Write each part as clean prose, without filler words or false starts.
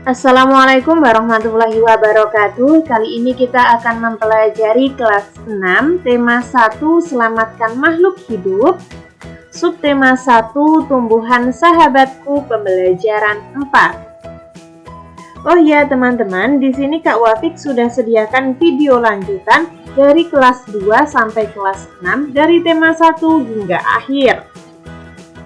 Assalamualaikum warahmatullahi wabarakatuh. Kali ini kita akan mempelajari kelas 6, tema 1 Selamatkan Makhluk Hidup, subtema 1 Tumbuhan Sahabatku, pembelajaran 4. Oh ya teman-teman, di sini Kak Wafik sudah sediakan video lanjutan dari kelas 2 sampai kelas 6 dari tema 1 hingga akhir.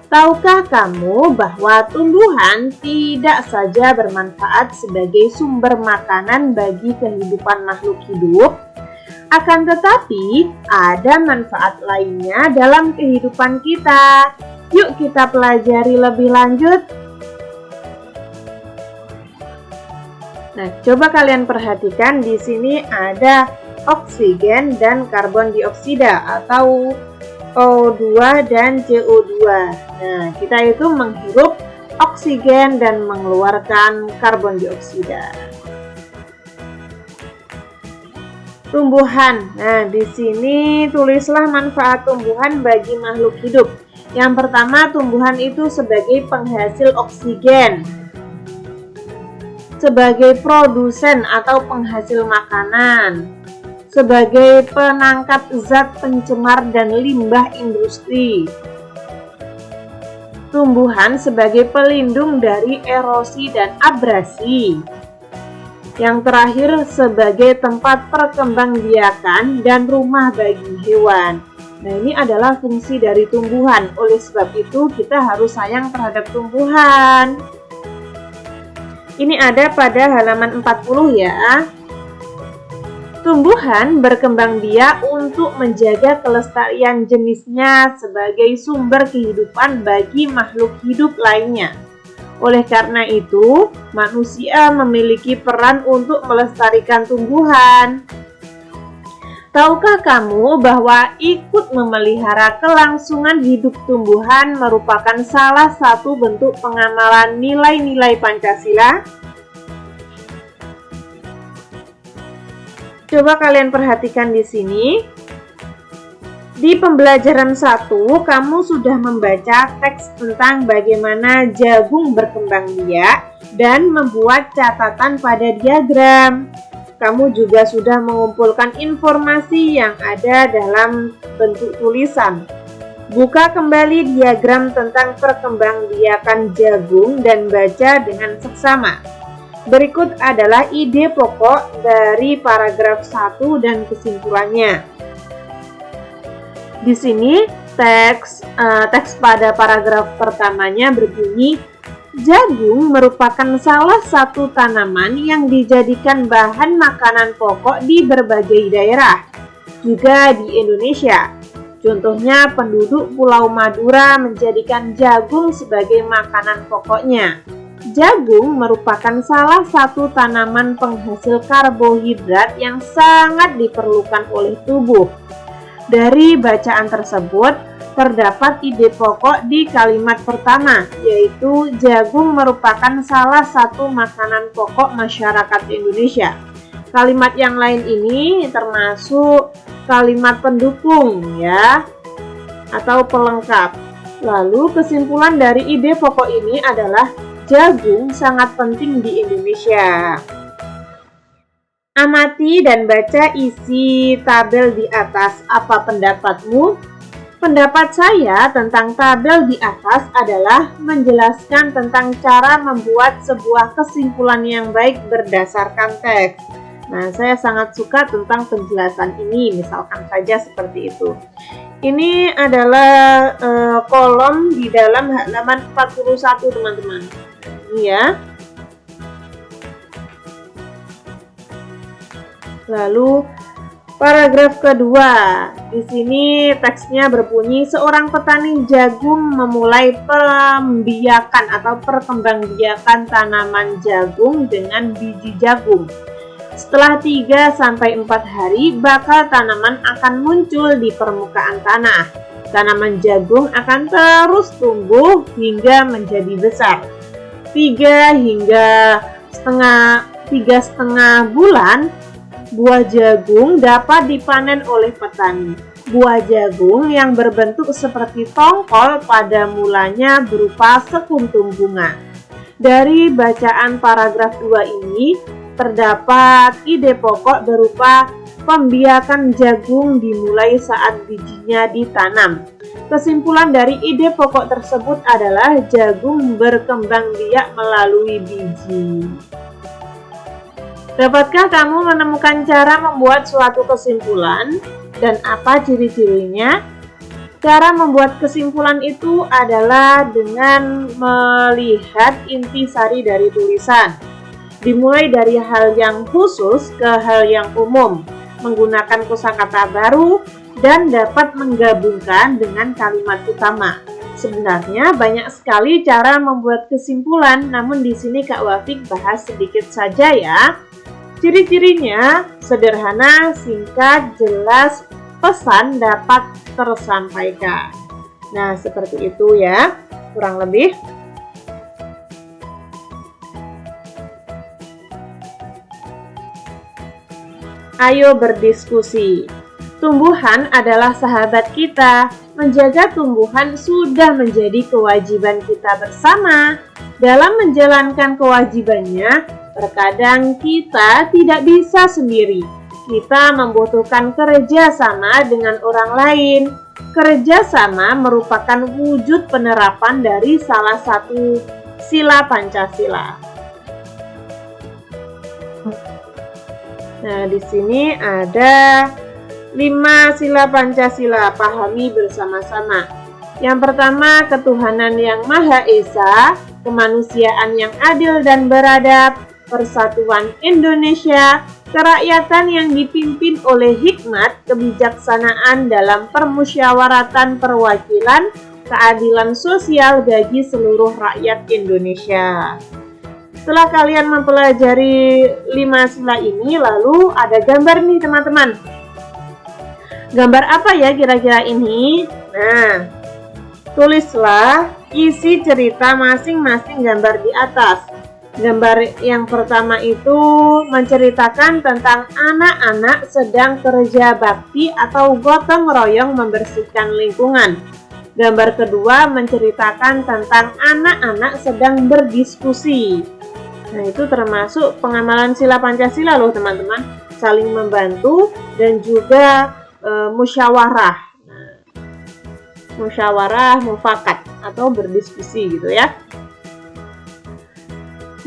Tahukah kamu bahwa tumbuhan tidak saja bermanfaat sebagai sumber makanan bagi kehidupan makhluk hidup, akan tetapi ada manfaat lainnya dalam kehidupan kita. Yuk kita pelajari lebih lanjut. Nah, coba kalian perhatikan di sini ada oksigen dan karbon dioksida atau O2 dan CO2. Nah, kita itu menghirup oksigen dan mengeluarkan karbon dioksida. Tumbuhan. Nah, di sini tulislah manfaat tumbuhan bagi makhluk hidup. Yang pertama, tumbuhan itu sebagai penghasil oksigen, sebagai produsen atau penghasil makanan, sebagai penangkap zat pencemar dan limbah industri. Tumbuhan sebagai pelindung dari erosi dan abrasi. Yang terakhir sebagai tempat perkembangbiakan dan rumah bagi hewan. Nah, ini adalah fungsi dari tumbuhan. Oleh sebab itu kita harus sayang terhadap tumbuhan. Ini ada pada halaman 40 ya. Tumbuhan berkembang biak untuk menjaga kelestarian jenisnya sebagai sumber kehidupan bagi makhluk hidup lainnya. Oleh karena itu, manusia memiliki peran untuk melestarikan tumbuhan. Tahukah kamu bahwa ikut memelihara kelangsungan hidup tumbuhan merupakan salah satu bentuk pengamalan nilai-nilai Pancasila? Coba kalian perhatikan di sini. Di pembelajaran 1, kamu sudah membaca teks tentang bagaimana jagung berkembang biak dan membuat catatan pada diagram. Kamu juga sudah mengumpulkan informasi yang ada dalam bentuk tulisan. Buka kembali diagram tentang perkembangbiakan jagung dan baca dengan seksama. Berikut adalah ide pokok dari paragraf 1 dan kesimpulannya. Di sini teks pada paragraf pertamanya berbunyi, jagung merupakan salah satu tanaman yang dijadikan bahan makanan pokok di berbagai daerah, juga di Indonesia. Contohnya penduduk Pulau Madura menjadikan jagung sebagai makanan pokoknya. Jagung merupakan salah satu tanaman penghasil karbohidrat yang sangat diperlukan oleh tubuh. Dari bacaan tersebut, terdapat ide pokok di kalimat pertama, yaitu jagung merupakan salah satu makanan pokok masyarakat Indonesia. Kalimat yang lain ini termasuk kalimat pendukung ya, atau pelengkap. Lalu kesimpulan dari ide pokok ini adalah jagung sangat penting di Indonesia. Amati dan baca isi tabel di atas. Apa pendapatmu? Pendapat saya tentang tabel di atas adalah menjelaskan tentang cara membuat sebuah kesimpulan yang baik berdasarkan teks. Nah, saya sangat suka tentang penjelasan ini, misalkan saja seperti itu. Ini adalah kolom di dalam halaman 41, teman-teman. Ini ya. Lalu paragraf kedua. Di sini teksnya berbunyi, seorang petani jagung memulai pembiakan atau perkembangbiakan tanaman jagung dengan biji jagung. Setelah 3-4 hari, bakal tanaman akan muncul di permukaan tanah. Tanaman jagung akan terus tumbuh hingga menjadi besar. 3,5 bulan, buah jagung dapat dipanen oleh petani. Buah jagung yang berbentuk seperti tongkol pada mulanya berupa sekuntum bunga. Dari bacaan paragraf 2 ini, terdapat ide pokok berupa pembiakan jagung dimulai saat bijinya ditanam. Kesimpulan dari ide pokok tersebut adalah jagung berkembang biak melalui biji. Dapatkah kamu menemukan cara membuat suatu kesimpulan dan apa ciri-cirinya? Cara membuat kesimpulan itu adalah dengan melihat intisari dari tulisan. Dimulai dari hal yang khusus ke hal yang umum, menggunakan kosakata baru dan dapat menggabungkan dengan kalimat utama. Sebenarnya banyak sekali cara membuat kesimpulan, namun di sini Kak Wafik bahas sedikit saja ya. Ciri-cirinya sederhana, singkat, jelas, pesan dapat tersampaikan. Nah, seperti itu ya, kurang lebih. Ayo berdiskusi. Tumbuhan adalah sahabat kita. Menjaga tumbuhan sudah menjadi kewajiban kita bersama. Dalam menjalankan kewajibannya, terkadang kita tidak bisa sendiri. Kita membutuhkan kerjasama dengan orang lain. Kerjasama merupakan wujud penerapan dari salah satu sila Pancasila. Nah, di sini ada 5 sila Pancasila, pahami bersama-sama. Yang pertama, ketuhanan yang Maha Esa, kemanusiaan yang adil dan beradab, persatuan Indonesia, kerakyatan yang dipimpin oleh hikmat, kebijaksanaan dalam permusyawaratan perwakilan, keadilan sosial bagi seluruh rakyat Indonesia. Setelah kalian mempelajari 5 sila ini, lalu ada gambar nih teman-teman. Gambar apa ya kira-kira ini? Nah, tulislah isi cerita masing-masing gambar di atas. Gambar yang pertama itu menceritakan tentang anak-anak sedang kerja bakti atau gotong royong membersihkan lingkungan. Gambar kedua menceritakan tentang anak-anak sedang berdiskusi. Nah, itu termasuk pengamalan sila Pancasila loh teman-teman, saling membantu dan juga musyawarah. Nah, musyawarah mufakat atau berdiskusi gitu ya.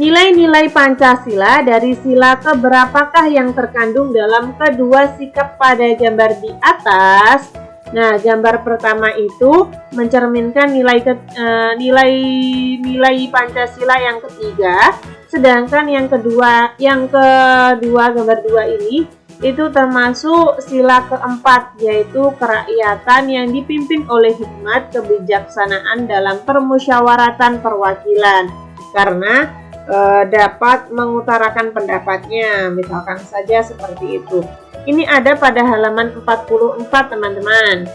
Nilai-nilai Pancasila dari sila keberapakah yang terkandung dalam kedua sikap pada gambar di atas? Nah, gambar pertama itu mencerminkan nilai Pancasila yang ketiga. Sedangkan yang kedua gambar 2 ini itu termasuk sila keempat, yaitu kerakyatan yang dipimpin oleh hikmat, kebijaksanaan dalam permusyawaratan perwakilan, karena dapat mengutarakan pendapatnya, misalkan saja seperti itu. Ini ada pada halaman 44 teman-teman.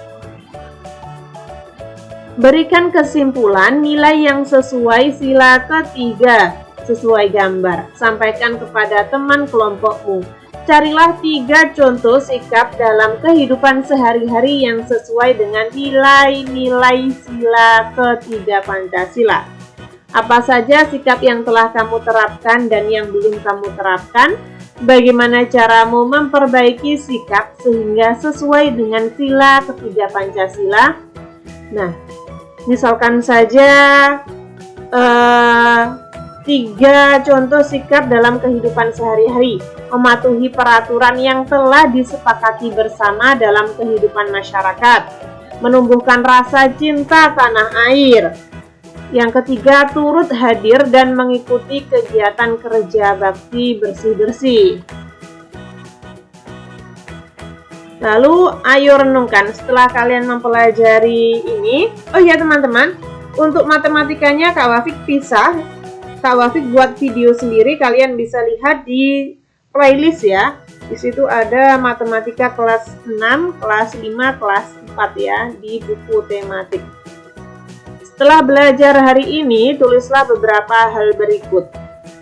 Berikan kesimpulan nilai yang sesuai sila ketiga sesuai gambar. Sampaikan kepada teman kelompokmu. Carilah 3 contoh sikap dalam kehidupan sehari-hari yang sesuai dengan nilai-nilai sila ketiga Pancasila. Apa saja sikap yang telah kamu terapkan dan yang belum kamu terapkan? Bagaimana caramu memperbaiki sikap sehingga sesuai dengan sila ketiga Pancasila? Nah, misalkan saja 3 contoh sikap dalam kehidupan sehari-hari. Mematuhi peraturan yang telah disepakati bersama dalam kehidupan masyarakat. Menumbuhkan rasa cinta tanah air. Yang ketiga, turut hadir dan mengikuti kegiatan kerja bakti bersih-bersih. Lalu, ayo renungkan setelah kalian mempelajari ini. Oh ya teman-teman, untuk matematikanya Kak Wafik pisah. Kak Wafik buat video sendiri, kalian bisa lihat di playlist ya. Di situ ada matematika kelas 6, kelas 5, kelas 4 ya, di buku tematik. Setelah belajar hari ini, tulislah beberapa hal berikut.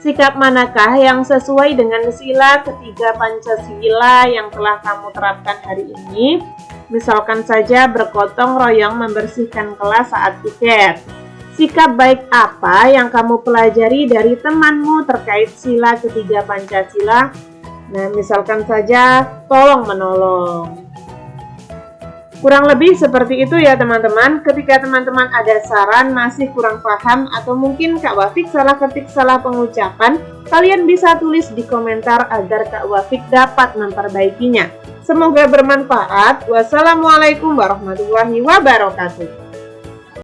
Sikap manakah yang sesuai dengan sila ketiga Pancasila yang telah kamu terapkan hari ini? Misalkan saja bergotong royong membersihkan kelas saat piket. Sikap baik apa yang kamu pelajari dari temanmu terkait sila ketiga Pancasila? Nah, misalkan saja tolong menolong. Kurang lebih seperti itu ya teman-teman. Ketika teman-teman ada saran masih kurang paham atau mungkin Kak Wafik salah ketik, salah pengucapan, kalian bisa tulis di komentar agar Kak Wafik dapat memperbaikinya. Semoga bermanfaat. Wassalamualaikum warahmatullahi wabarakatuh.